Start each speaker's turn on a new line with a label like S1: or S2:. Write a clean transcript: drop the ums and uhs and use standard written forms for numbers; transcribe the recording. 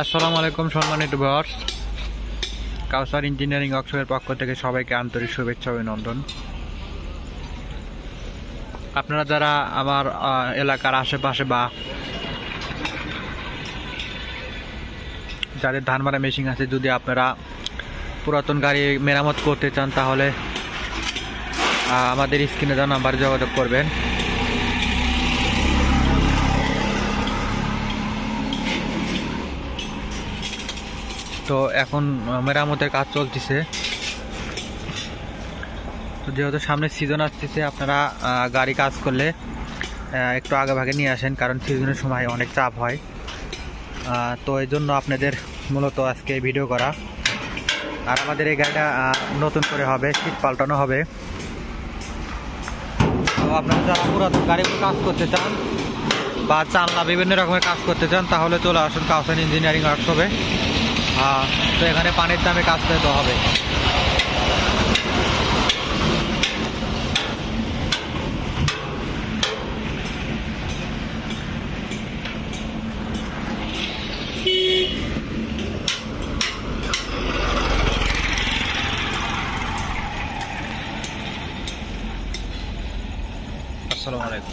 S1: আসসালামু আলাইকুম সম্মানিত ভিউয়ার্স, কাউসার ইঞ্জিনিয়ারিং ওয়ার্কশপের পক্ষ থেকে সবাইকে আন্তরিক শুভেচ্ছা ও অভিনন্দন। আপনারা যারা আমার এলাকার আশেপাশে বা যাদের ধান মারা মেশিন আছে, যদি আপনারা পুরাতন গাড়ি মেরামত করতে চান তাহলে আমাদের স্ক্রিনে দেওয়া নাম্বারে যোগাযোগ করবেন। তো এখন মেরামতের কাজ চলতেছে। তো যেহেতু সামনে সিজন আসতেছে, আপনারা গাড়ি কাজ করলে একটু আগে ভাগে নিয়ে আসেন, কারণ সিজনের সময় অনেক চাপ হয়। তো এই জন্য আপনাদের মূলত আজকে ভিডিও করা। আর আমাদের এই গাড়িটা নতুন করে হবে, সিট পাল্টানো হবে। তো আপনারা যারা পুরাতন গাড়িগুলো কাজ করতে চান বা চালনা বিভিন্ন রকমের কাজ করতে চান তাহলে চলে আসুন কাউসার ইঞ্জিনিয়ারিং ওয়ার্কশপে। তো এখানে পানির দামে কাজ করতে হবে।